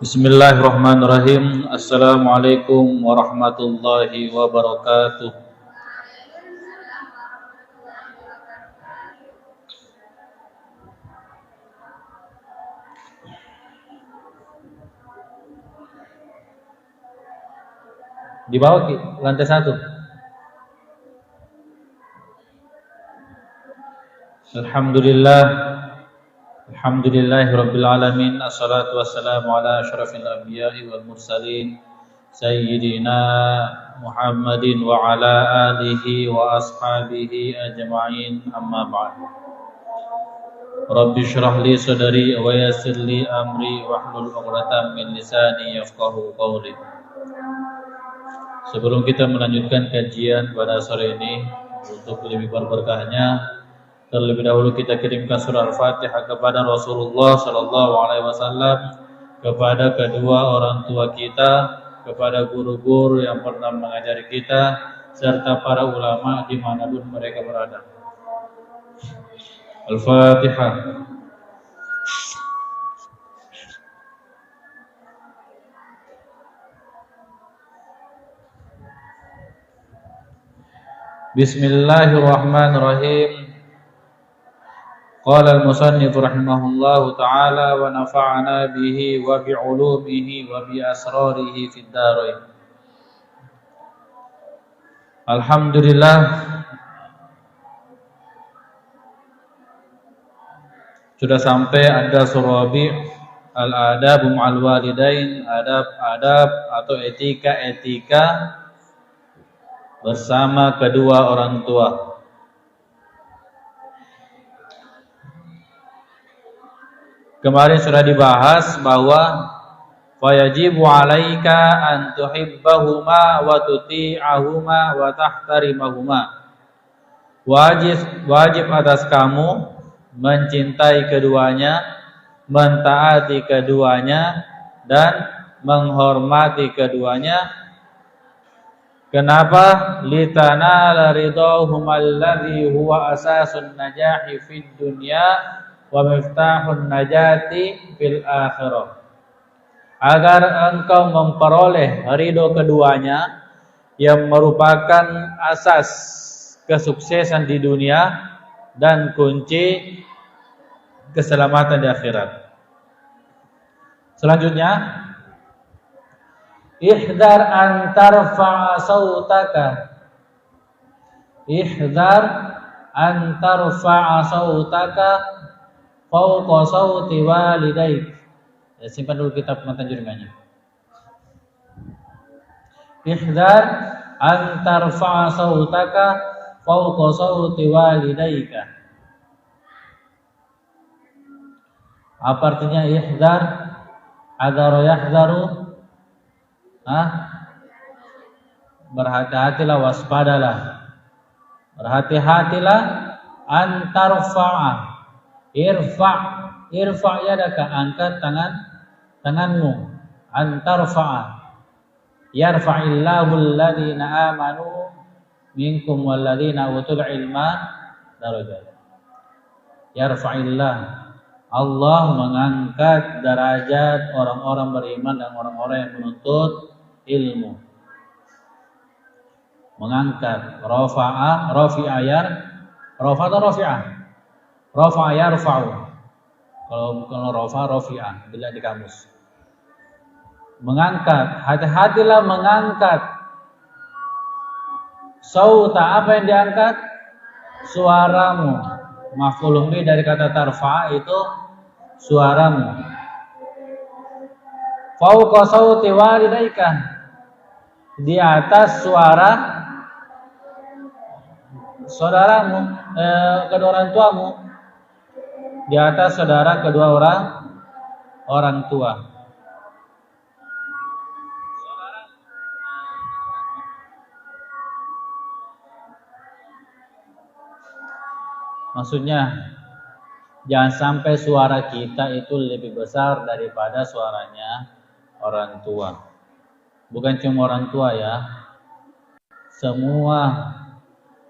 Bismillahirrahmanirrahim. Assalamualaikum warahmatullahi wabarakatuh. Di bawah lantai 1. Alhamdulillah. Alhamdulillahirabbil alamin. Assalatu wassalamu ala asyrafil anbiya'i wal mursalin sayyidina Muhammadin wa ala alihi wa ashabihi ajma'in. Amma ba'd. Rabbi shrah li sadri wa yassir li amri wahlul 'uqdatam min lisani yafqahu qawli. Sebelum kita melanjutkan kajian pada sore ini, untuk lebih berberkahnya, terlebih dahulu kita kirimkan surah Al-Fatihah kepada Rasulullah sallallahu alaihi wasallam, kepada kedua orang tua kita, kepada guru-guru yang pernah mengajari kita, serta para ulama dimanapun mereka berada. Al-Fatihah. Bismillahirrahmanirrahim. Qala al-musannif rahimahullahu ta'ala wa nafa'ana bihi wa bi'ulumihi wa bi asrarihi fid dharain. Alhamdulillah, sudah sampai ada surabi al-adab ma'al walidain, adab-adab atau etika-etika bersama kedua orang tua. Kemarin sudah dibahas bahwa wajibu 'alaika an tuhibbahuma wa tuti'ahuma wa tahtarimahuma. Wajib atas kamu mencintai keduanya, mentaati keduanya, dan menghormati keduanya. Kenapa? Litanala ridhahumal ladzi huwa asasun najahi fid dunya wa miftahun najati fil akhirah. Agar engkau memperoleh ridho keduanya yang merupakan asas kesuksesan di dunia dan kunci keselamatan di akhirat. Selanjutnya, ihdar an tarfa'a sautaka. Ihdar an tarfa'a sautaka fawqa sauti walidaik. Ya, simpan dulu kitab matan terjemahannya. Ihdar an tarfa'a sautaka fawqa sauti walidaika. Apa artinya ihdar? Adara yahdharu. Berhati-hatilah, waspadalah. Berhati-hatilah an tarfa'a. Irfa' yadaka, angkat tanganmu. Antarfa'a. Yarfa'illahu alladhina amanu minkum walladhina utul ilma darajat. Yarfa'illah, Allah mengangkat derajat orang-orang beriman dan orang-orang yang menuntut ilmu. Mengangkat. Rafa'a, rafi'a, rafa atau rafi'ah? Rafa yarfa'u. Kalau rafa rafi'ah bila di kamus. Mengangkat, hati-hatilah mengangkat. Sauta, apa yang diangkat? Suaramu. Maf'ulun bih dari kata tarfa itu suaramu. Fauqa sauti walidaika, di atas suara saudaramu, kedua orang tuamu. Di atas saudara kedua orang tua. Maksudnya jangan sampai suara kita itu lebih besar daripada suaranya orang tua. Bukan cuma orang tua ya. Semua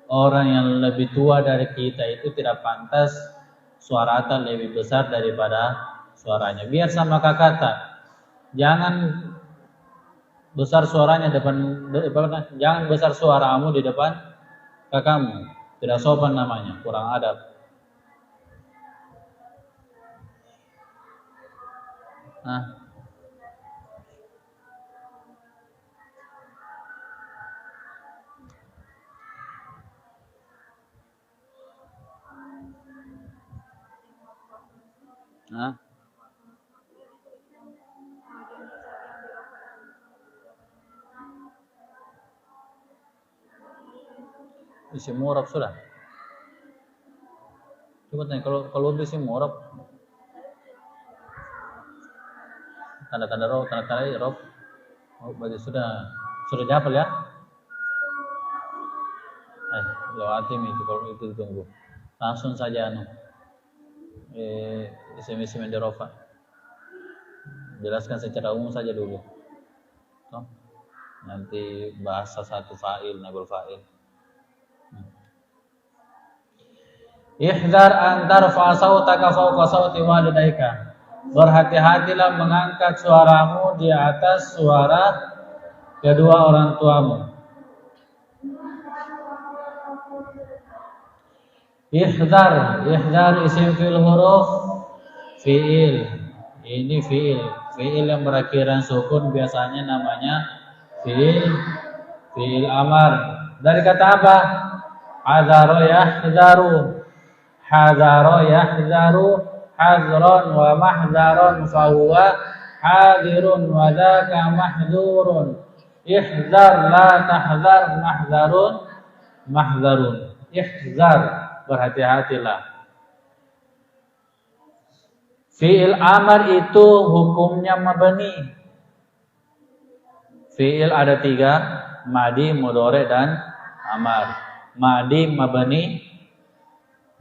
orang yang lebih tua dari kita itu tidak pantas suara lebih besar daripada suaranya. Biar sama kakak. Jangan besar suaranya jangan besar suaramu di depan kakakmu. Tidak sopan namanya, kurang adab. Nah. Nah. Isim murab sudah. Coba tanya kalau isim murab tanda-tanda rob, tanda-tanda rob. Oh, berarti sudah dihafal ya? Lewati itu kalau itu ditunggu. Langsung saja isim-isim yang dirofa. Jelaskan secara umum saja dulu. Nanti bahasa satu fa'il, naibul fa'il. Ihdzar an tarfa sautaka fawqa sauti walidayka. Berhati-hatilah mengangkat suaramu di atas suara kedua orang tuamu. Ihdzar isim fi'il huruf fi'il. Ini fi'il yang berakhiran sukun biasanya namanya fi'il amar. Dari kata apa? Hadzara yahzaru. Hadzara yahzaru hazran wa mahzaran fa huwa hadirun wa dzaka mahdzurun. Ihzar la tahzar mahzarun. Ihzar, berhati-hatilah. Fi'il amar itu hukumnya mabni. Fi'il ada 3, madi, mudhari dan amar. Madi, mabni,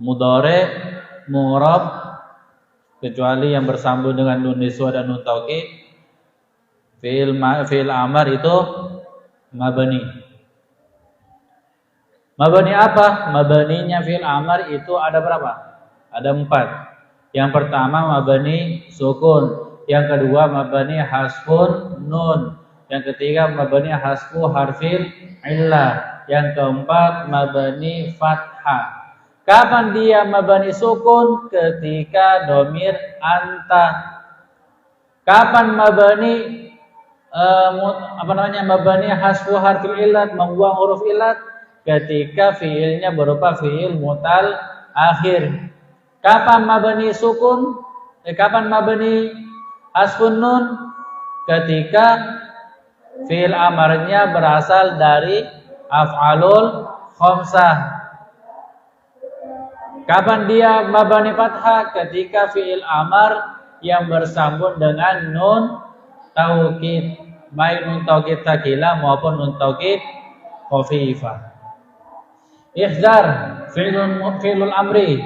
mudhari, mu'rab, kecuali yang bersambung dengan nun niswa dan nun taukid. Fi'il amar itu mabni. Mabni apa? Mabninya fi'il amar itu ada berapa? Ada 4. Yang pertama mabni sukun, yang kedua mabni hasfun nun, yang ketiga mabni hasfu harfil illah, yang keempat mabni fathah. Kapan dia mabni sukun? Ketika domir anta. Kapan mabni mabni hasfu harfil illat, membuang huruf illat? Ketika fiilnya berupa fiil mutal akhir. Kapan mabni sukun? Kapan mabni hasfun nun? Ketika fiil amarnya berasal dari af'alul khamsah. Kapan dia mabni fathah? Ketika fiil amar yang bersambung dengan nun taukid, baik nun taukid tsakilah maupun nun taukid khafifah. Ihzar fi'lul amri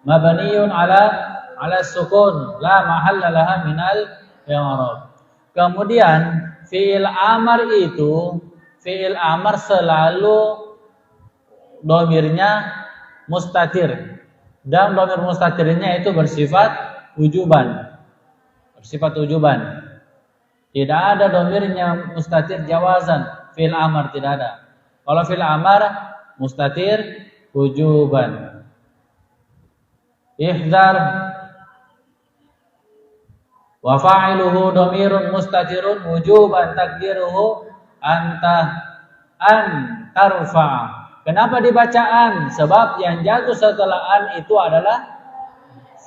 mabniun ala sukun la mahalla laha minal i'rab. Kemudian fi'il amar itu, fi'il amar selalu domirnya mustatir, dan domir mustatirnya itu bersifat wujuban. Tidak ada domirnya mustatir jawazan. Fi'il amar tidak ada. Kalau fi'il amar mustatir wujuban. Ihzar wa fa'iluhu dhamirun mustatirun wujuban takdiruhu anta an tarfa. Kenapa dibaca an? Sebab yang jatuh setelah an itu adalah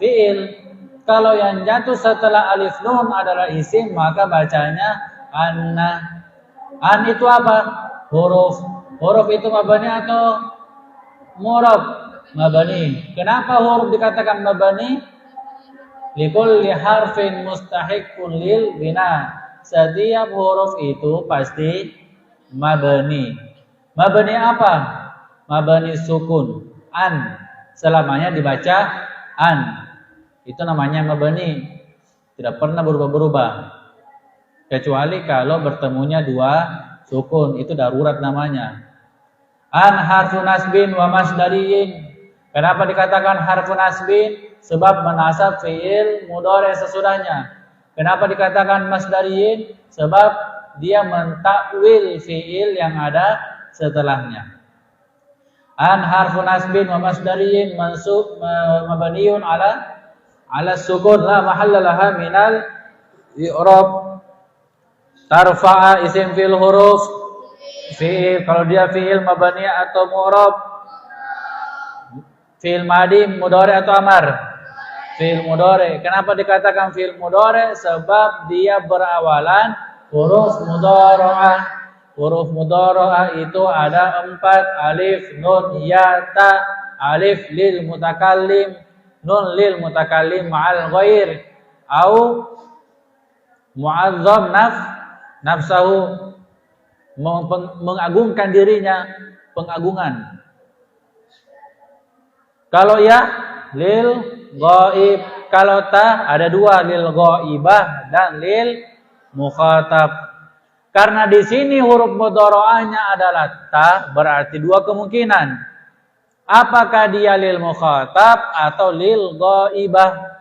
fi'il. Kalau yang jatuh setelah alif nun adalah isim, maka bacanya anna. An itu apa? Huruf. Huruf itu mabani atau mu'rab? Mabani. Kenapa huruf dikatakan mabani? Likulli harfin mustahiqqun lil bina. Setiap huruf itu pasti mabani. Mabani apa? Mabani sukun. An. Selamanya dibaca an. Itu namanya mabani. Tidak pernah berubah-berubah. Kecuali kalau bertemunya 2 sukun. Itu darurat namanya. An harfu nasbin wa masdariyin. Kenapa dikatakan harfu nasbin? Sebab menasab fi'il mudhari sesudahnya. Kenapa dikatakan masdariyin? Sebab dia mentakwil fiil yang ada setelahnya. An harfu nasbin wa masdariyin mansub mabniun ala sukun la mahalla laha minal i'rab. Tarfa'a isim fil huruf fiil, kalau dia fiil mabni atau mu'rab, fiil madi, mudhari atau amar, fiil mudhari. Kenapa dikatakan fiil mudhari? Sebab dia berawalan huruf mudhara'ah. Huruf mudhara'ah itu ada 4, alif, nun, ya, ta. Alif lil mutakallim, nun lil mutakallim ma'al ghair, au mu'azzam nafsahu, mengagungkan dirinya, pengagungan. Kalau ya lil ghaib, kalau ta ada 2, lil ghaibah dan lil mukhatab. Karena di sini huruf mudhara'ahnya adalah ta, berarti 2 kemungkinan. Apakah dia lil mukhatab atau lil ghaibah?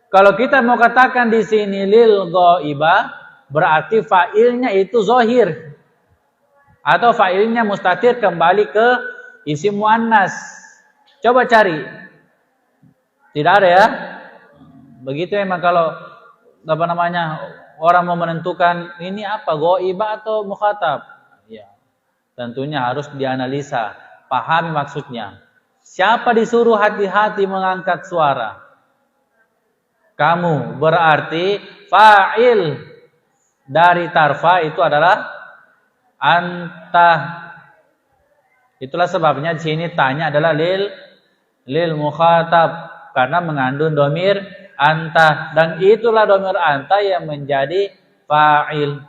Kalau kita mau katakan di sini lil ghaibah, berarti fa'ilnya itu zahir. Atau fa'ilnya mustatir kembali ke isim muannas. Coba cari. Tidak ada ya. Begitu memang kalau orang mau menentukan ini apa, ghaibah atau mukhatab. Ya. Tentunya harus dianalisa, pahami maksudnya. Siapa disuruh hati-hati mengangkat suara? Kamu, berarti fa'il dari tarfa itu adalah anta. Itulah sebabnya di sini tanya adalah lil mukhatab karena mengandung domir anta, dan itulah domir anta yang menjadi fa'il.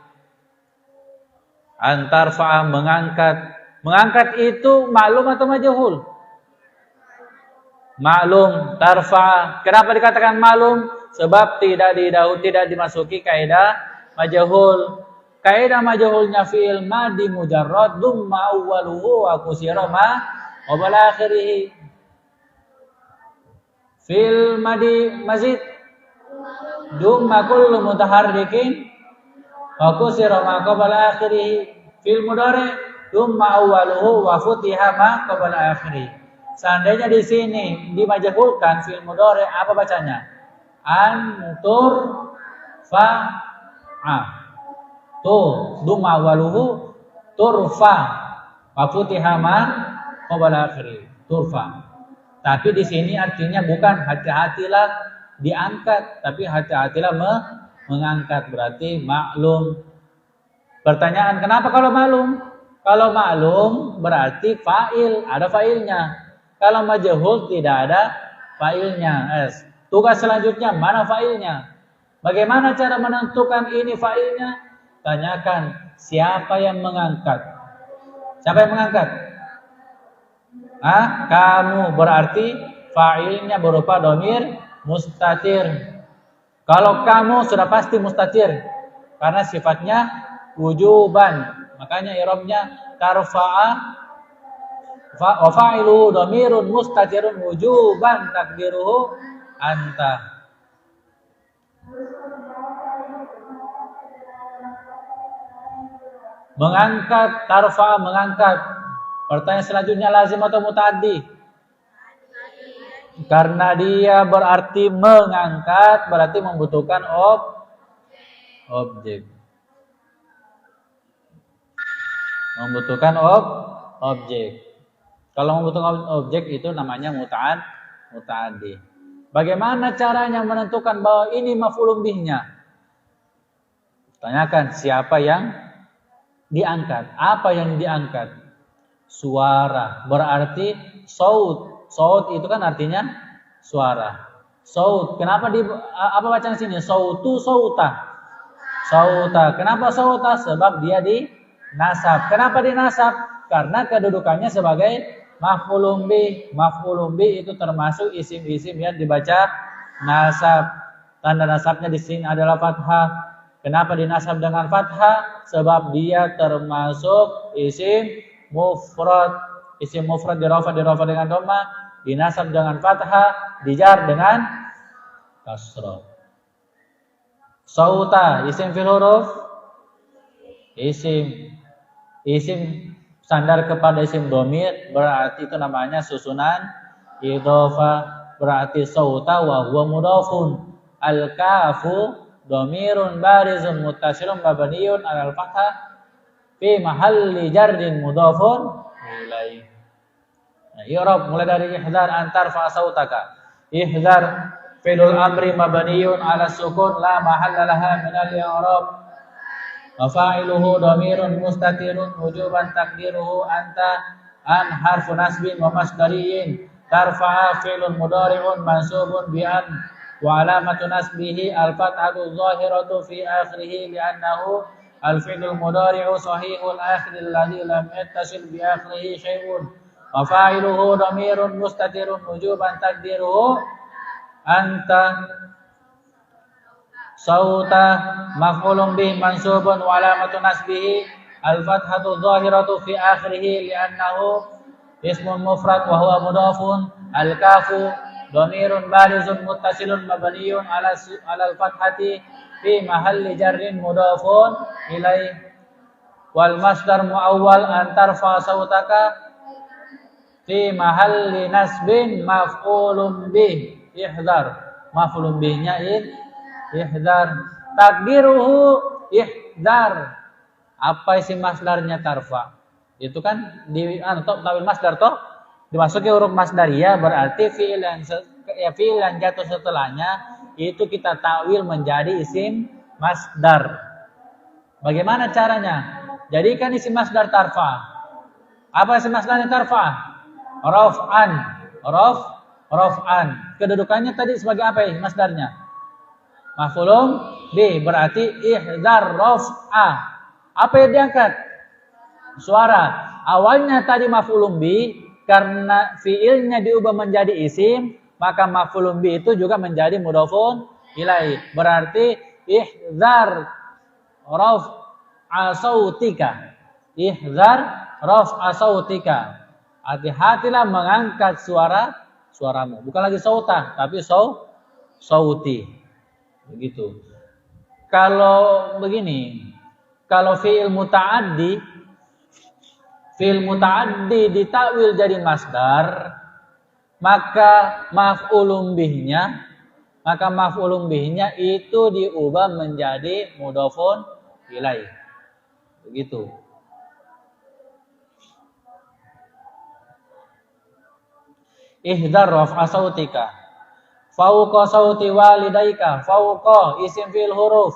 Antar fa'ah, mengangkat. Mengangkat itu maklum atau majhul? Maklum, tarfa. Kenapa dikatakan maklum? Sebab tidak dimasuki kaidah majhul. Kaidah majhulnya fi'il madi mujarrad dumma awwaluhu wa kusira ma qabla akhirih. Fi'il madi mazid dumma kullu mutaharrikin wa kusira ma qabla akhirih. Fi'il mudhari dumma awwaluhu wa futiha ma qabla akhirih. Seandainya di sini dimajhulkan fi'il mudhari, apa bacanya? Antur fa'a. Tuh, dumma waluhu turfa. Wa futiha ma qabla akhiri. Turfa. Tapi di sini artinya bukan hati-hatilah diangkat, tapi hati-hatilah mengangkat, berarti maklum. Pertanyaan, kenapa kalau maklum? Kalau maklum berarti fa'il, ada fa'ilnya. Kalau majhul tidak ada fa'ilnya. Tugas selanjutnya, mana fa'ilnya? Bagaimana cara menentukan ini fa'ilnya? Tanyakan, siapa yang mengangkat? Siapa yang mengangkat? Kamu, berarti fa'ilnya berupa domir mustatir. Kalau kamu sudah pasti mustatir, karena sifatnya wujuban. Makanya i'rabnya tarfa'a wa fa'iluhu domirun mustatirun wujuban takdiruhu anta. Mengangkat, tarfa, mengangkat. Pertanyaan selanjutnya, lazim atau muta'addi? Karena dia berarti mengangkat, berarti membutuhkan objek. Membutuhkan objek. Kalau membutuhkan objek itu namanya muta'addi. Bagaimana caranya menentukan bahwa ini maf'ulun bihnya? Tanyakan siapa yang diangkat. Apa yang diangkat? Suara. Berarti saut. Saut itu kan artinya suara. Saut. Kenapa apa bacaan sini? Sautu sauta. Sauta. Kenapa sauta? Sebab dia dinasab. Kenapa dinasab? Karena kedudukannya sebagai maf'ulun bih. Maf'ulun bih itu termasuk isim-isim yang dibaca nasab. Tanda nasabnya di sini adalah fathah. Kenapa dinasab dengan fathah? Sebab dia termasuk isim mufrad. Isim mufrad dirafa dengan dhamma, dinasab dengan fathah, dijar dengan kasrah. Sauta isim fil huruf, isim sandar kepada isim domir, berarti itu namanya susunan idhofah, berarti sauta wa huwa mudhafun. Al kafu domirun barizun muttasilun mabniyun alal fathah fi mahalli jarrin mudhafun ilaih. Nah, i'rab mulai dari ihdar antar fa sautaka. Ihdar fi'lul amri mabniyun ala sukun la mahalla laha min al-i'rab. Wa fa'iluhu dhamirun mustatirun wujuban taqdiruhu anta an harfu nasbin wa masdariyin tarfa'a fi'lun mudhari'un mansubun bi an wa alamatu nasbihi al-fathatu dhahiratu fi akhirih li'annahu al-fi'lul mudhari'u sahihul akhir alladhi lam yattasil bi akhirih syai'un wa fa'iluhu dhamirun mustatirun wujuban taqdiruhu anta sauta maf'ulun bih mansubun wa alamatu nasbihi al-fathatu dhahiratu fi akhirih li'annahu ismun mufrad wa huwa mudhafun al-kafu dhamirun barizun muttasilun mabniyun ala al-fathati fi mahalli jarrin mudhafun ilaih wal masdar muawwal antarfa sautaka fi mahalli nasbin maf'ulun bih ihdar maf'ulun bihnya ihdar takdiruhu ihdar. Apa isi masdarnya tarfa? Itu kan di tawil masdar toh dimasuki huruf masdariyah berarti fi'il yang jatuh setelahnya itu kita takwil menjadi isim masdar. Bagaimana caranya? Jadikan isim masdar tarfa. Apa isim masdarnya tarfa? Raf'an. Kedudukannya tadi sebagai apa ya masdarnya? Maf'ulun bih berarti ihdar raf'a. Apa yang diangkat? Suara. Awalnya tadi maf'ulun bih karena fiilnya diubah menjadi isim, maka maf'ulun bih itu juga menjadi mudhafun ilaih. Berarti ihdar raf'a sautika. Ihdar raf'a sautika. Hati-hatilah mengangkat suaramu. Bukan lagi sauta, tapi sauti. Begitu. Kalau begini, kalau fi'il muta'addi ditakwil jadi masdar, maka maf'ulun bihnya itu diubah menjadi mudhafun ilaih. Begitu. Ihdar raf'a sautika fauqa sauti walidaika. Fauqa isim fil huruf.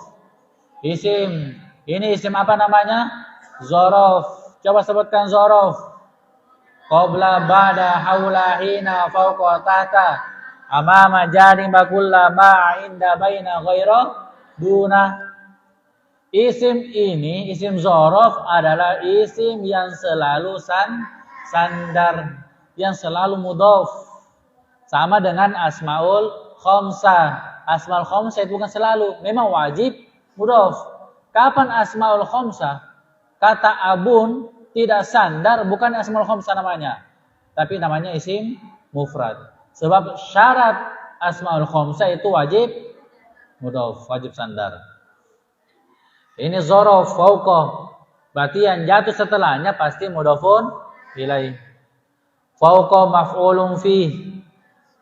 Isim. Ini isim apa namanya? Zorof. Coba sebutkan zorof. Qabla ba'da haula hina fauqa tahta amama janiba kulla ma inda baina ghaira duna. Isim ini, isim zorof adalah isim yang selalu sandar, yang selalu mudhaf. Sama dengan asmaul khamsah. Asmaul khamsah itu bukan selalu, memang wajib mudhaf. Kapan asmaul khamsah? Kata abun tidak sandar, bukan asmaul khamsah namanya, tapi namanya isim mufrad. Sebab syarat asmaul khamsah itu wajib mudhaf, wajib sandar. Ini zorof fauqa. Berarti yang jatuh setelahnya pasti mudhafun ilaih. Fauqa maf'ulun fih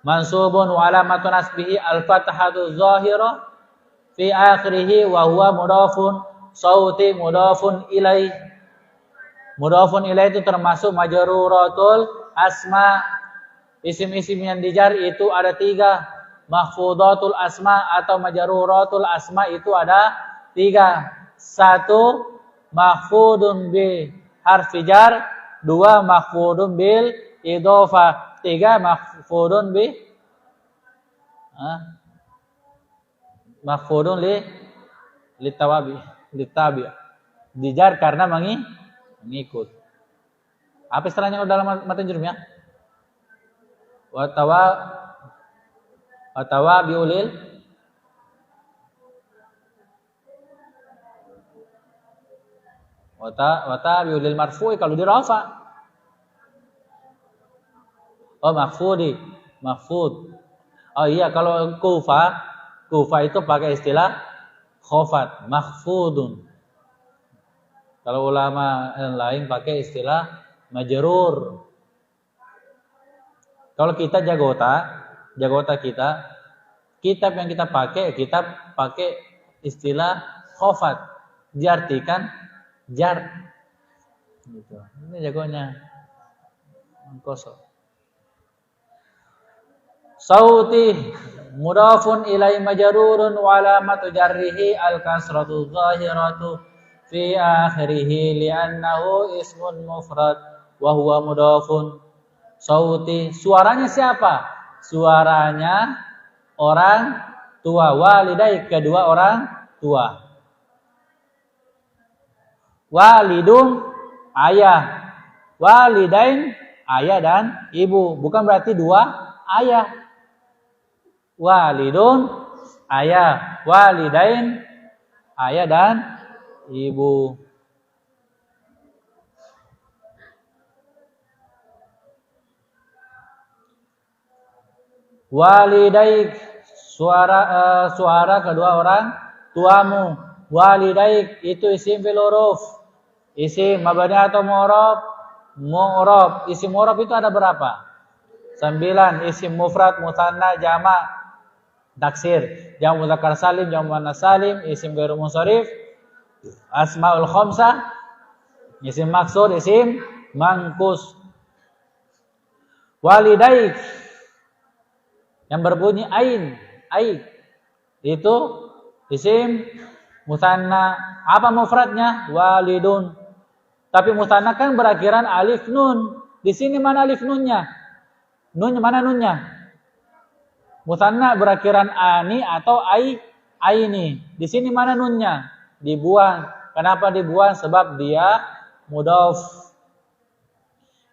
mansubun wa alamatu nasbihi al-fathatu dhahira fi akhirih wa huwa mudhafun sauti mudhafun ilaih. Mudhafun ilaih itu termasuk majruratul asma. Isim-isim yang dijar itu ada 3. Mahfudatul asma atau majruratul asma itu ada 3. 1 mahfudun bi harfi jar, 2 mahfudun bil idhofah, 3 mahfudun bi mahfudun litabi dijar karena mengikut. Apa istilahnya dalam matan jurumnya? Watawa biulil wata biulil marfu'i kalau di rafa. Oh mahfud. Oh iya, kalau kufa itu pakai istilah khafat, mahfudun. Kalau ulama yang lain pakai istilah majrur. Kalau kita jagota kita, kitab yang kita pakai istilah khafat, diartikan jar. Gitu. Ini jagonya kosong. Sauti mudafun ilai majrurun wa alamatu jarrihi al-kasratu zahiratu fi akhirih li'annahu ismun mufrad wa huwa mudafun. Sauti, suaranya siapa? Suaranya orang tua, walidai, kedua orang tua. Walidun, ayah. Walidain, ayah dan ibu. Bukan berarti dua ayah. Walidun, ayah. Walidain, ayah dan ibu. Walidaik, suara kedua orang tuamu. Walidaik itu isim fil huruf. Isim mabni atau mu'rab? Mu'rab. Isim mu'rab itu ada berapa? 9. Isim mufrad, musanna, jama', taksir, jamu muzakkar salim, jamu muannas salim, isim ghairu munsharif, asmaul khamsah, isim maksud, isim mangkus. Walidaik yang berbunyi ain, itu isim musanna. Apa mufradnya? Walidun. Tapi musanna kan berakhiran alif nun. Di sini mana alif nunnya? Mana nunnya? Musanna berakhiran ani atau aini. Di sini mana nunnya? Dibuang. Kenapa dibuang? Sebab dia mudhaf.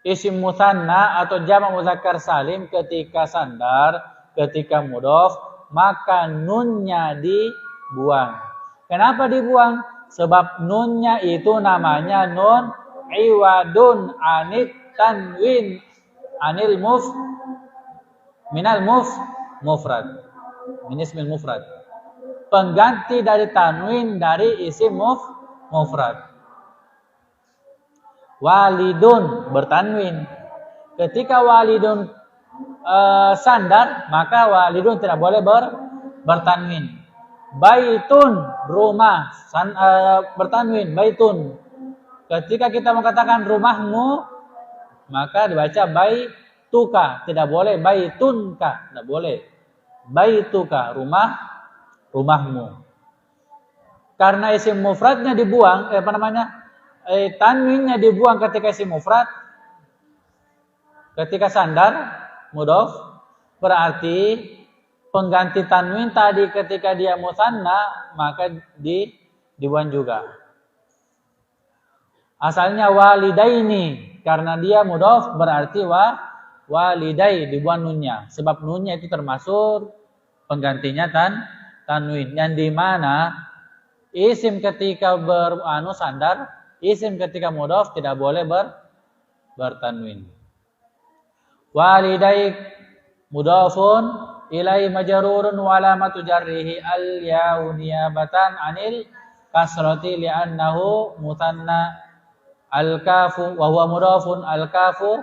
Isim musanna atau jamak muzakkar salim ketika sandar, ketika mudhaf, maka nunnya dibuang. Kenapa dibuang? Sebab nunnya itu namanya nun iwadun anit tanwin anil minal mufrad. Minismil mufrad. Pengganti dari tanwin dari isim mufrad. Walidun bertanwin. Ketika walidun sandar, maka walidun tidak boleh bertanwin. Baitun, rumah, bertanwin, baitun. Ketika kita mengatakan rumahmu, maka dibaca baituka, tidak boleh baitunka, tidak boleh. Baituka, rumahmu. Karena isim mufradnya dibuang, tanwinnya dibuang ketika isim mufrad, ketika sandar, mudhaf, berarti pengganti tanwin tadi ketika dia musanna, maka dibuang juga. Asalnya walidaini, karena dia mudhaf berarti walidai, dibuang nunnya. Sebab nunnya itu termasuk penggantinya tanwin. Yang di mana isim ketika sandar, isim ketika mudhaf tidak boleh bertanwin. Walidaik mudhafun ilai majrurun wa alamatu jarrihi al ya'u niyabatan anil kasrati li'annahu mutanna al kafu wa huwa mudhafun al kafu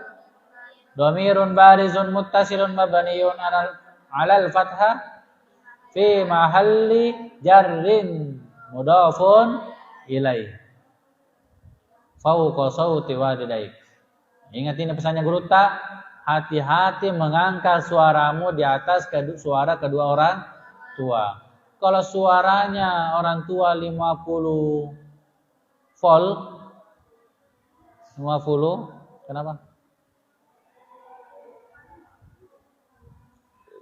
dhamirun barizun muttasilun mabniyun alal fathah fi mahalli jarrin mudhafun ilai fauqa sauti walidaik. Ingat ini pesannya guru tak? Hati-hati mengangkat suaramu di atas suara kedua orang tua. Kalau suaranya orang tua 50 volt, 50, kenapa?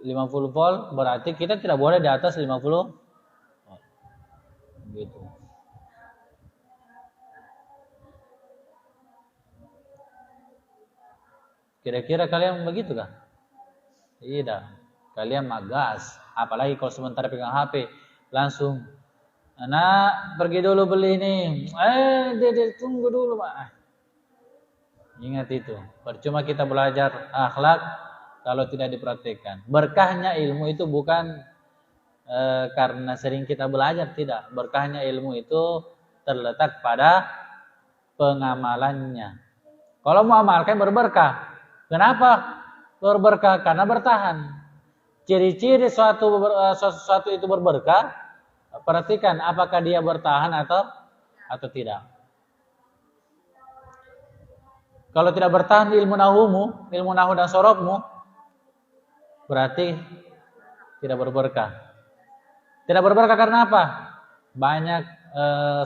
50 volt berarti kita tidak boleh di atas 50 volt. Gitu. Kira-kira kalian begitu kah? Tidak. Kalian magas. Apalagi kalau sementara pegang HP. Langsung. Anak, pergi dulu beli ini. Dede, tunggu dulu, Pak. Ingat itu. Percuma kita belajar akhlak kalau tidak dipraktikkan. Berkahnya ilmu itu bukan karena sering kita belajar, tidak. Berkahnya ilmu itu terletak pada pengamalannya. Kalau mau amalkan berberkah. Kenapa berberkah? Karena bertahan. Ciri-ciri sesuatu itu berberkah, perhatikan apakah dia bertahan atau tidak. Kalau tidak bertahan ilmu nahu dan sorobmu, berarti tidak berberkah. Tidak berberkah karena apa? Banyak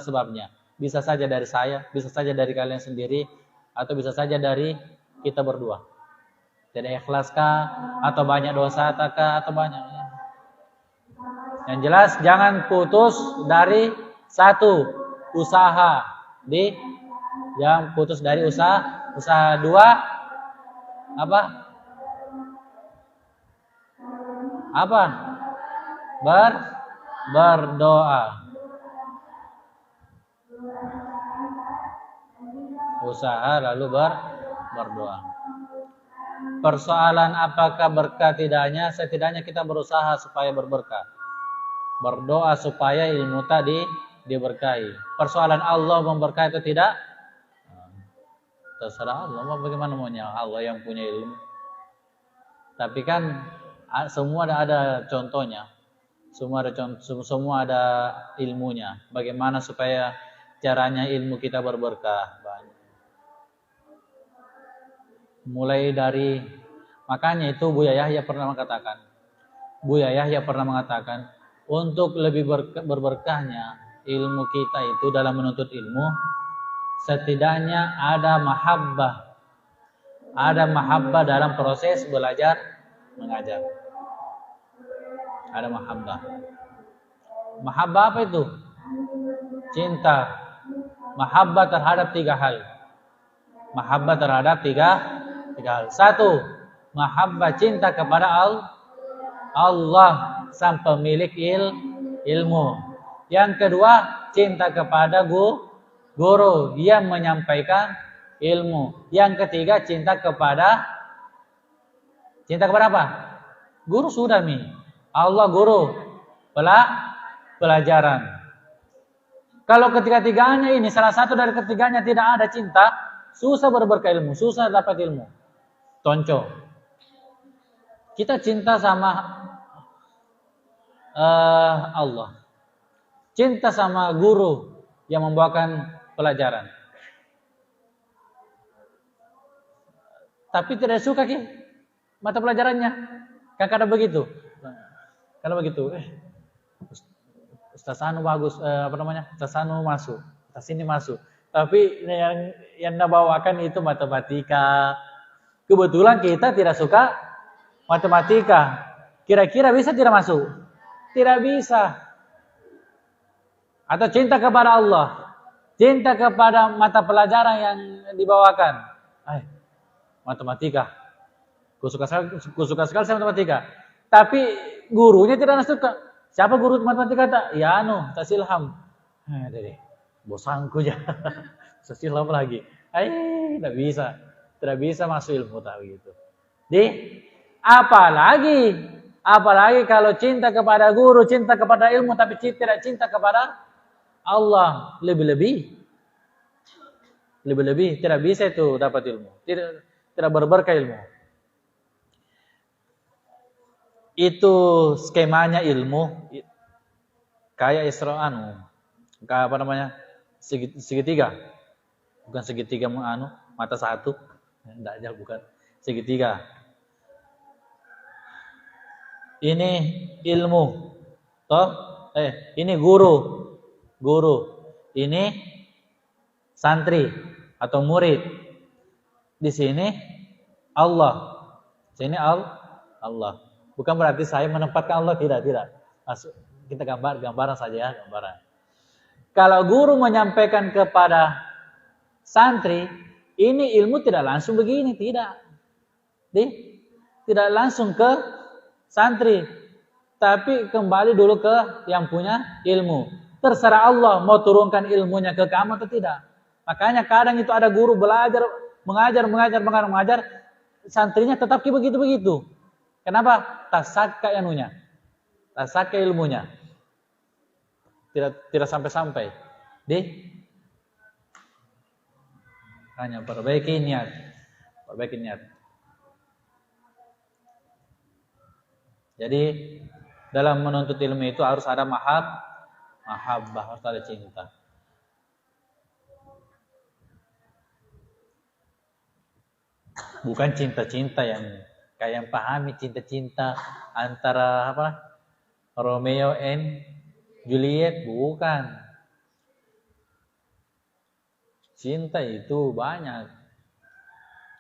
sebabnya. Bisa saja dari saya, bisa saja dari kalian sendiri, atau bisa saja dari kita berdua. Tidak ikhlaskah, atau banyak dosa atau banyak. Yang jelas jangan putus dari satu usaha. Jangan putus dari usaha dua apa? Berdoa. Usaha lalu berdoa. Persoalan apakah berkah tidaknya, setidaknya kita berusaha supaya berberkah. Berdoa supaya ilmu tadi diberkahi. Persoalan Allah memberkahi atau tidak, terserah Allah. Bagaimana maunya Allah yang punya ilmu. Tapi kan semua ada contohnya. Semua ada ilmunya. Bagaimana supaya caranya ilmu kita berberkah. Mulai dari, makanya itu Buya Yahya pernah mengatakan untuk lebih berberkahnya ilmu kita itu dalam menuntut ilmu, setidaknya ada mahabbah dalam proses belajar mengajar. Ada mahabbah apa itu? Cinta. Mahabbah terhadap tiga hal. Satu, mahabbah cinta kepada Allah sang pemilik ilmu. Yang kedua, cinta kepada guru yang menyampaikan ilmu. Yang ketiga, cinta kepada apa? Guru sudah Allah guru, pelajaran. Kalau ketiga-tiganya ini, salah satu dari ketiganya tidak ada cinta, susah berberkah ilmu, susah dapat ilmu. Contoh, kita cinta sama Allah, cinta sama guru yang membawakan pelajaran, tapi tidak suka mata pelajarannya. Kadang begitu. Ustaz Anu bagus, Ustaz Anu masuk, Ustaz ini masuk. Tapi yang bawakan itu matematika. Kebetulan kita tidak suka matematika. Kira-kira bisa tidak masuk? Tidak bisa. Atau cinta kepada Allah, cinta kepada mata pelajaran yang dibawakan. Matematika. Kusuka sekali sama matematika. Tapi gurunya tidak suka. Siapa guru matematika tak? Ya tak Silham. Jadi bosanku aja. Silham lagi. Tidak bisa masuk ilmu tak begitu. Apalagi kalau cinta kepada guru, cinta kepada ilmu, tapi tidak cinta kepada Allah, lebih-lebih tidak bisa itu dapat ilmu. Tidak berberkah ilmu. Itu skemanya ilmu, kayak segitiga. Bukan segitiga mata satu. Tidak, bukan segitiga. Ini ilmu. Ini guru. Ini santri atau murid. Di sini Allah. Sini Allah. Bukan berarti saya menempatkan Allah, tidak. Kita gambaran saja, gambaran. Kalau guru menyampaikan kepada santri, ini ilmu tidak langsung begini, tidak. Tidak langsung ke santri, tapi kembali dulu ke yang punya ilmu. Terserah Allah mau turunkan ilmunya ke kamu atau tidak. Makanya kadang itu ada guru mengajar, santrinya tetap begitu-begitu. Kenapa? rasakan ilmunya. Tidak sampai-sampai. Hanya perbaiki niat. Jadi dalam menuntut ilmu itu harus ada mahabbah, harus ada cinta. Bukan cinta-cinta yang kayak yang pahami cinta-cinta antara Romeo and Juliet, bukan. Cinta itu banyak.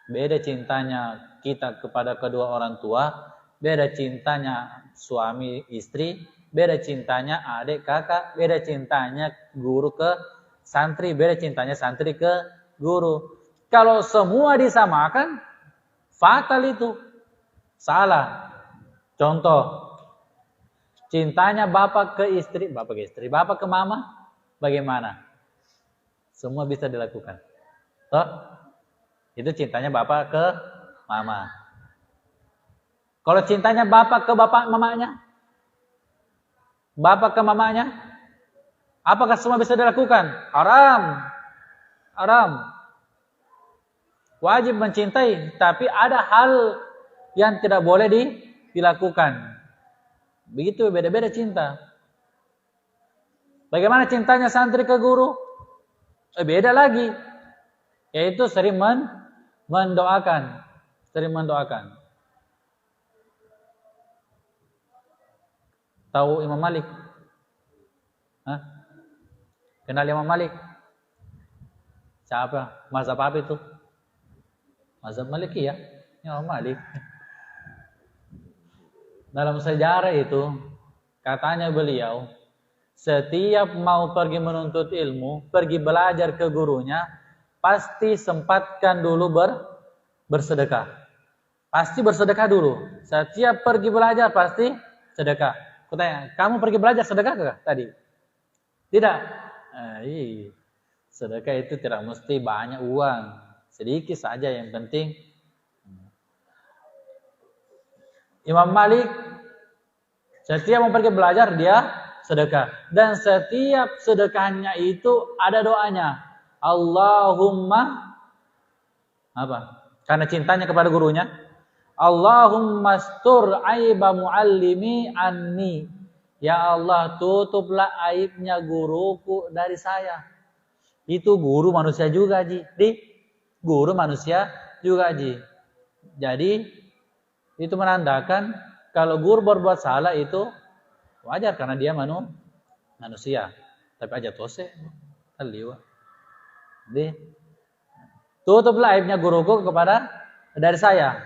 Beda cintanya kita kepada kedua orang tua, beda cintanya suami istri, beda cintanya adik kakak, beda cintanya guru ke santri, beda cintanya santri ke guru. Kalau semua disamakan, fatal itu. Salah. Contoh, cintanya bapak ke istri, bapak ke mama, bagaimana? Semua bisa dilakukan. Toh? Itu cintanya bapak ke mama. Kalau cintanya bapak ke mamanya, bapak ke mamanya, apakah semua bisa dilakukan? Haram. Wajib mencintai, tapi ada hal yang tidak boleh dilakukan. Begitu, beda-beda cinta. Bagaimana cintanya santri ke guru? Beda lagi. Yaitu sering mendoakan. Tahu Imam Malik? Kenal Imam Malik? Siapa? Mazhab apa itu? Mazhab Maliki ya? Imam Malik. Dalam sejarah itu, katanya beliau, setiap mau pergi menuntut ilmu, pergi belajar ke gurunya, pasti sempatkan dulu bersedekah. Pasti bersedekah dulu. Setiap pergi belajar pasti sedekah. Kutanya, kamu pergi belajar sedekah kah tadi? Tidak. Sedekah itu tidak mesti banyak uang. Sedikit saja yang penting. Imam Malik setiap mau pergi belajar dia sedekah, dan setiap sedekahnya itu ada doanya. Allahumma karena cintanya kepada gurunya. Allahumma astur aiba muallimi anni. Ya Allah, tutuplah aibnya guruku dari saya. Itu guru manusia juga, Ji. Guru manusia juga, Ji. Jadi itu menandakan kalau guru berbuat salah itu wajar karena dia manusia. Tapi aja tose taliwa. Tutuplah aibnya guruku dari saya.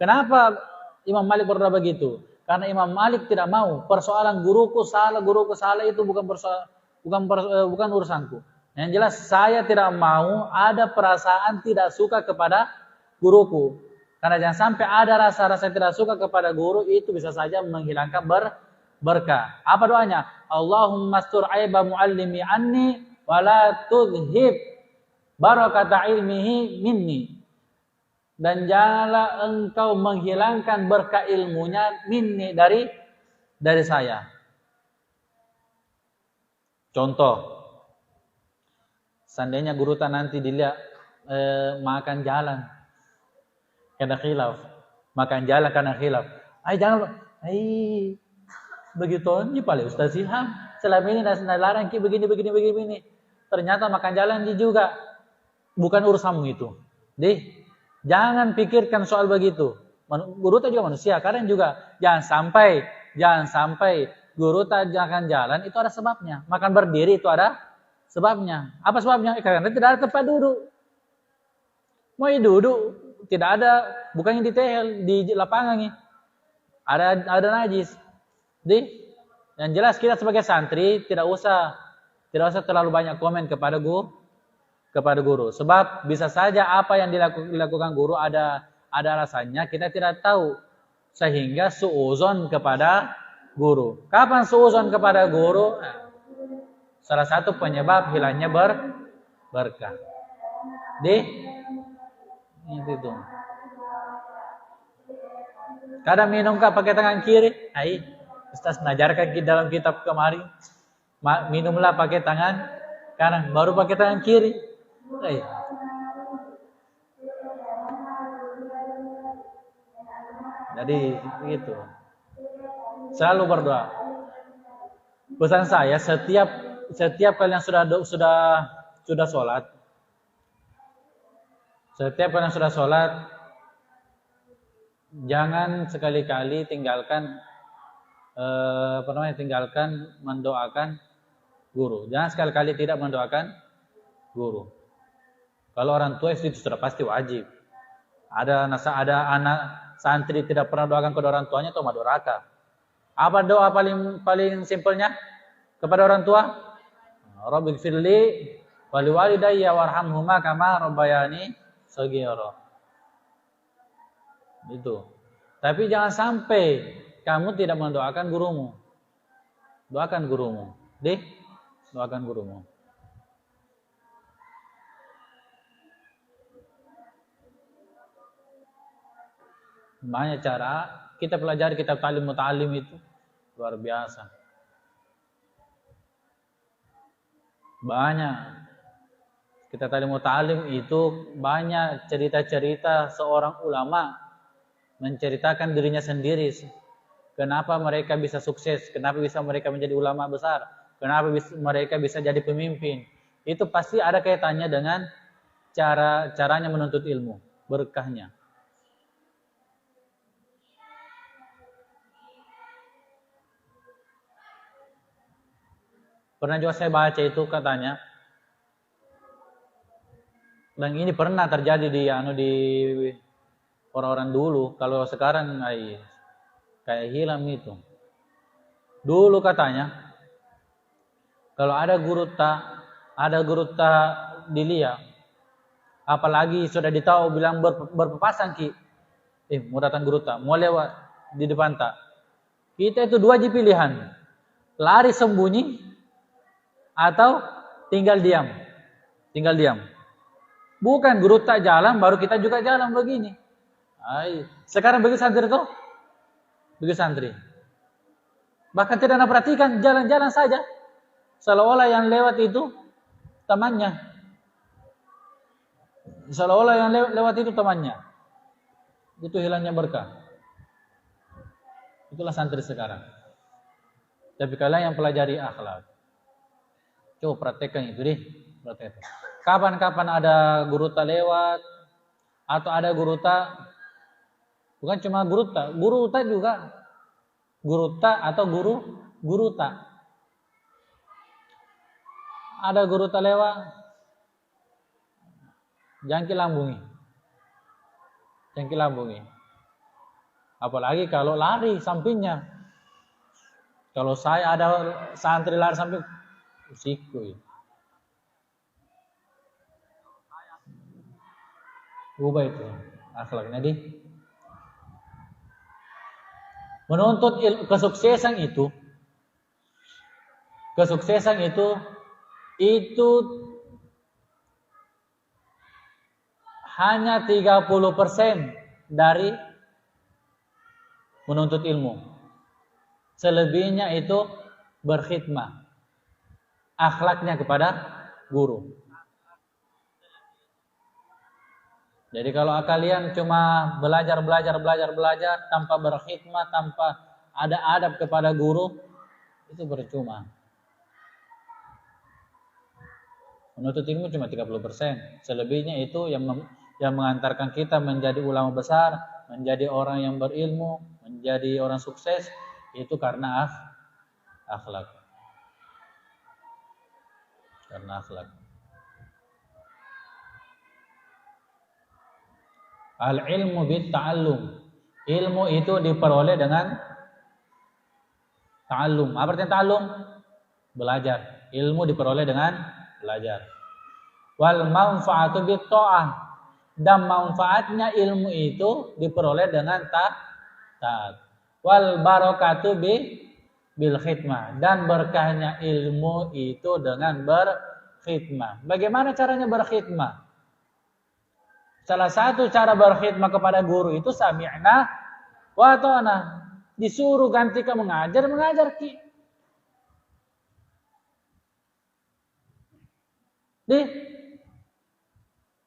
Kenapa Imam Malik berdoa begitu? Karena Imam Malik tidak mau persoalan guruku salah itu bukan urusanku. Yang jelas saya tidak mau ada perasaan tidak suka kepada guruku. Karena jangan sampai ada rasa-rasa tidak suka kepada guru, itu bisa saja menghilangkan berkah. Apa doanya? Allahumma astur aiba muallimi anni wa la tudhib barakata ilmihi minni. Dan janganlah engkau menghilangkan berkah ilmunya minni dari saya. Contoh, seandainya guru tak nanti dilihat makan jalan karena khilaf, jangan, begitu ini paling Ustaz Ilham selama ini larang ki begini. Ternyata makan jalan juga bukan urusanmu itu. Jangan pikirkan soal begitu. Guru tak juga manusia, kadang juga jangan sampai guru tak makan jalan itu ada sebabnya. Makan berdiri itu ada sebabnya. Apa sebabnya? Karena tidak ada tempat duduk. Mau duduk tidak ada, bukannya di tehel di lapangan nih. Ada najis. Yang jelas kita sebagai santri tidak usah terlalu banyak komen kepada guru. Sebab bisa saja apa yang dilakukan guru ada alasannya, kita tidak tahu. Sehingga suuzon kepada guru. Kapan suuzon kepada guru? Salah satu penyebab hilangnya berkah. Itu. Kadang minum pakai tangan kiri, Ustaz mengajarkan dalam kitab kemarin, minumlah pakai tangan kanan, baru pakai tangan kiri. Jadi itu selalu berdoa. Pesan saya, setiap kalian sudah sholat, jangan sekali-kali tinggalkan mendoakan guru. Jangan sekali-kali tidak mendoakan guru. Kalau orang tua itu sudah pasti wajib. Ada anak santri tidak pernah doakan kepada orang tuanya, itu madoraka. Apa doa paling simpelnya kepada orang tua? Rabbighfirli wa liwalidayya warhamhuma kama rabbayani shaghira. Itu. Tapi jangan sampai kamu tidak mendoakan gurumu. Doakan gurumu. Doakan gurumu. Banyak cara kita pelajari kitab Ta'lim Muta'allim itu luar biasa. Banyak. Kitab Ta'lim Muta'allim itu banyak cerita-cerita seorang ulama menceritakan dirinya sendiri. Kenapa mereka bisa sukses? Kenapa bisa mereka menjadi ulama besar? Kenapa mereka bisa jadi pemimpin? Itu pasti ada kaitannya dengan caranya menuntut ilmu, berkahnya. Pernah juga saya baca itu katanya, dan ini pernah terjadi di orang-orang dulu. Kalau sekarang kayak hilang itu. Dulu katanya, kalau ada guru tak dilihat, apalagi sudah ditahu bilang berpapasan ki, mau datang guru tak, mau lewat di depan tak, kita itu dua pilihan, lari sembunyi atau tinggal diam. Bukan guru tak jalan, baru kita juga jalan begini. Sekarang begitu santri tuh, begitu santri. Bahkan tidak perhatikan, jalan-jalan saja. Seolah-olah yang lewat itu temannya. Itu hilangnya berkah. Itulah santri sekarang. Tapi kalian yang pelajari akhlak, coba praktekkan itu deh. Kapan-kapan ada guru tak lewat, atau ada guru tak, bukan cuma guru tak juga, guru tak atau guru tak. Ada guru tak lewat, jangan lambungi. Apalagi kalau lari sampingnya. Kalau saya ada santri lari samping, usiku. Ubah itu akhlaknya di. Menuntut kesuksesan itu hanya 30% dari menuntut ilmu. Selebihnya itu berkhidmah. Akhlaknya kepada guru. Jadi kalau kalian cuma belajar tanpa berkhidmat, tanpa ada adab kepada guru, itu percuma. Menuntut ilmu cuma 30%. Selebihnya itu yang mengantarkan kita menjadi ulama besar, menjadi orang yang berilmu, menjadi orang sukses, itu karena akhlak. Karena akhlak. Al-ilmu bit-ta'allum. Ilmu itu diperoleh dengan ta'allum. Apa artinya ta'allum? Belajar. Ilmu diperoleh dengan belajar. Wal manfaatu bit-ta'ah. Dan manfaatnya ilmu itu diperoleh dengan taat. Wal barakatu bil khidmah. Dan berkahnya ilmu itu dengan berkhidmah. Bagaimana caranya berkhidmah? Salah satu cara berkhidmah kepada guru itu sami'na wa ta'na. Disuruh gantikan mengajar ki.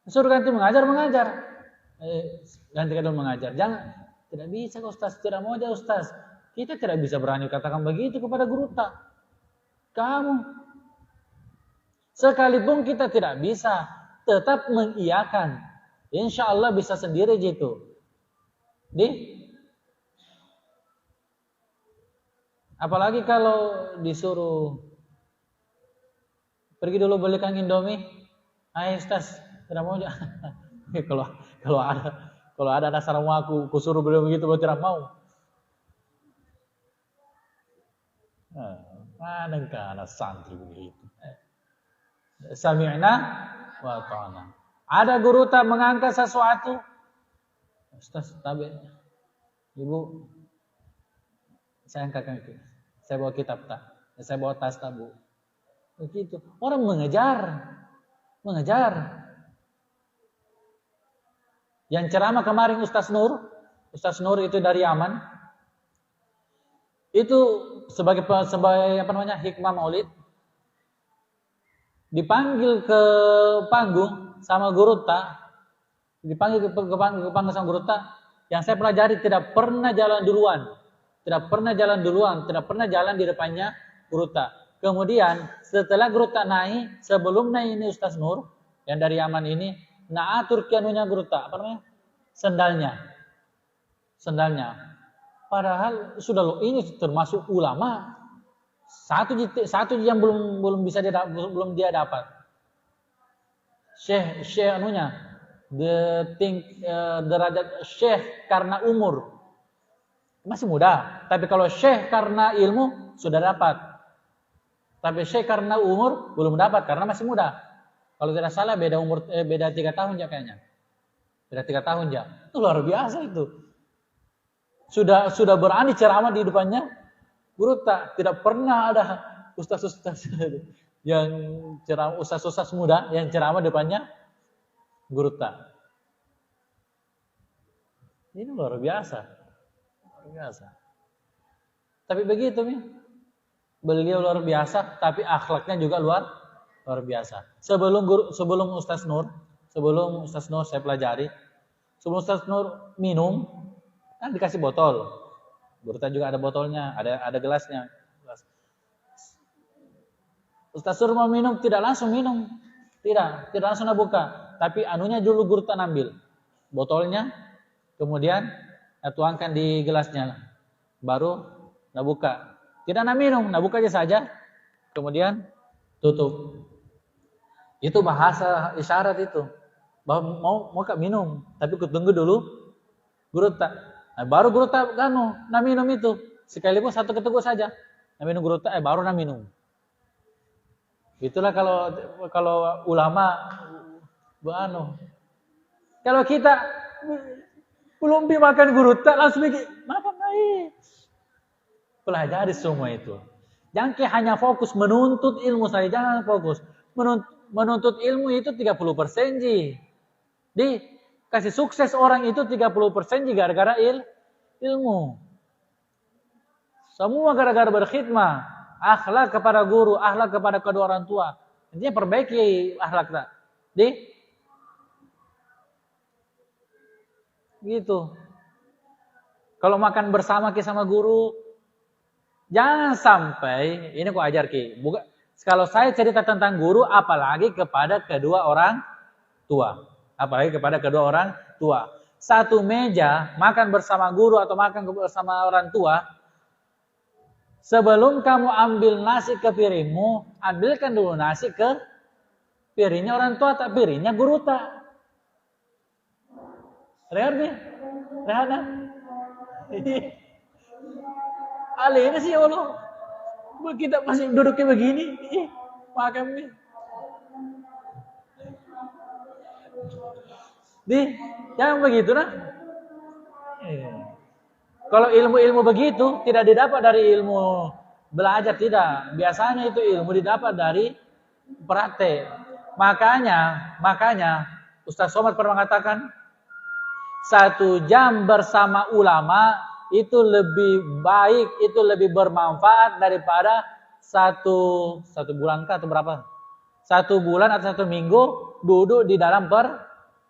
Disuruh ganti mengajar. Gantikan dulu mengajar. Jangan, tidak bisa Ustaz, tidak mau aja Ustaz. Kita tidak bisa berani katakan begitu kepada guru tak. Kamu. Sekalipun kita tidak bisa, tetap mengiyakan. Insya Allah bisa sendiri gitu. Apalagi kalau disuruh pergi dulu belikan Indomie. Ayo Ustaz, tidak mau aja. kalau ada dasarmu aku suruh beli begitu, baru tidak mau. Mana anak santri begitu. Sami'na wa ta'ana. Ada guru tak mengangkat sesuatu. Ustaz, tapi Ibu, saya angkatkan itu. Saya bawa kitab tak. Saya bawa tas tak, Bu. Begitu. Orang mengejar. Yang ceramah kemarin Ustaz Nur itu dari Yaman. Itu sebagai hikmah maulid. Dipanggil ke panggung sama guru tak. Dipanggil ke panggung sama guru tak. Yang saya pelajari tidak pernah jalan duluan. Tidak pernah jalan di depannya guru tak. Kemudian setelah guru tak naik, sebelum naik ini Ustaz Nur yang dari Yaman ini, atur kianunya guru tak, sendalnya. Padahal sudah loh, ini termasuk ulama. Satu yang belum dia dapat. Syekh anunya, derajat syekh karena umur masih muda. Tapi kalau syekh karena ilmu sudah dapat. Tapi syekh karena umur belum dapat karena masih muda. Kalau tidak salah beda 3 tahun ya kayaknya. Beda 3 tahun ya. Itu luar biasa itu. Sudah berani ceramah di depannya guru tak. Tidak pernah ada ustaz-ustaz yang ceramah, ustaz-ustaz muda yang ceramah depannya guru tak. Ini luar biasa. Tapi begitu nih. Beliau luar biasa, tapi akhlaknya juga luar biasa. Sebelum Ustaz Nur saya pelajari. Sebelum Ustaz Nur minum, kan dikasih botol. Guru juga ada botolnya, ada gelasnya. Ustaz Nur mau minum, tidak langsung minum. Tidak langsung buka. Tapi anunya dulu guru tak ambil. Botolnya, kemudian tuangkan di gelasnya. Baru buka. Tidak minum, buka aja saja. Kemudian tutup. Itu bahasa isyarat itu. Bahwa mau minum, tapi tunggu dulu guru tak. Baru guru tak minum itu. Sekalipun 1 keteguk saja. Minum guru tak, baru minum. Itulah kalau ulama Kalau kita belum dimakan guru tak langsung mikir, makan naik. Pelajari semua itu. Jangan hanya fokus menuntut ilmu saja, jangan fokus. Menuntut ilmu itu 30% kasih sukses orang itu 30% gara-gara ilmu. Semua gara-gara berkhidmah, akhlak kepada guru, akhlak kepada kedua orang tua. Intinya perbaiki akhlak tak. Gitu. Kalau makan bersama sama guru, jangan sampai, ini aku ajar ki. Kalau saya cerita tentang guru, apalagi kepada kedua orang tua. Satu meja, makan bersama guru atau makan bersama orang tua. Sebelum kamu ambil nasi ke piringmu, ambilkan dulu nasi ke piringnya orang tua, tak piringnya guru tak. Rehat. Ali ini sih Allah. Kita masih duduknya begini. Makan nih. Jangan begitu nah. Kalau ilmu-ilmu begitu tidak didapat dari ilmu belajar, tidak. Biasanya itu ilmu didapat dari praktek. Makanya Ustaz Somad pernah mengatakan 1 jam bersama ulama itu lebih baik, itu lebih bermanfaat daripada satu bulan kah atau berapa? 1 bulan atau 1 minggu duduk di dalam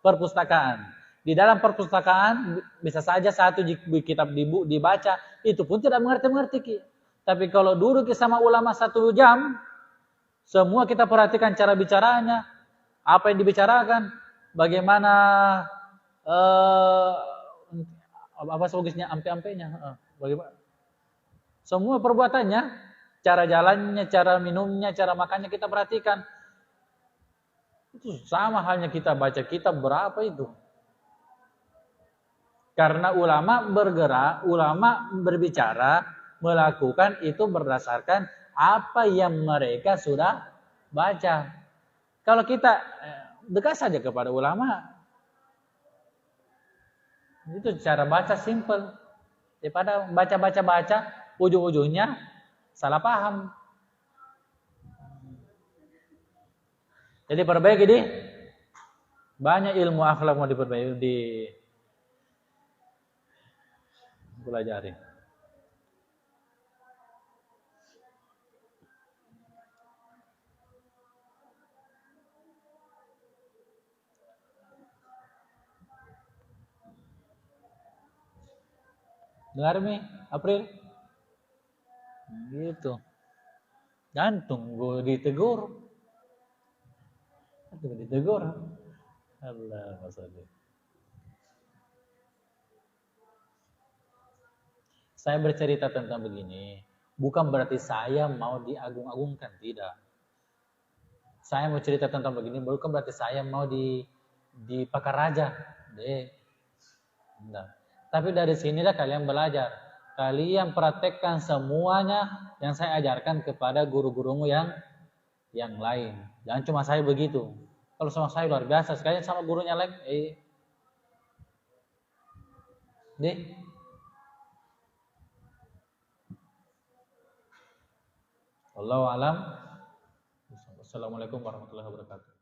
perpustakaan. Di dalam perpustakaan bisa saja satu kitab dibaca, itu pun tidak mengerti-mengerti. Tapi kalau duduk sama ulama 1 jam, semua kita perhatikan cara bicaranya, apa yang dibicarakan, bagaimana apa sebagisnya ampe-ampenya, bagaimana semua perbuatannya, cara jalannya, cara minumnya, cara makannya kita perhatikan. Itu sama halnya kita baca kitab berapa itu. Karena ulama bergerak, ulama berbicara, melakukan itu berdasarkan apa yang mereka sudah baca. Kalau kita dekat saja kepada ulama, itu cara baca simple. Daripada baca, ujung-ujungnya salah paham. Jadi perbaiki banyak ilmu akhlak mau diperbaiki, dipelajari. Dengar mi, April? Gitu. Gantung, gue ditegur. Allah masalah. Saya bercerita tentang begini, bukan berarti saya mau diagung-agungkan, tidak. Saya mau cerita tentang begini, bukan berarti saya mau dipakar raja. Nah. Tapi dari sinilah kalian belajar. Kalian praktekkan semuanya yang saya ajarkan kepada guru-gurumu yang lain. Jangan cuma saya begitu. Kalau sama saya luar biasa, sekalian sama gurunya lain. Wallahu alam. Assalamualaikum warahmatullahi wabarakatuh.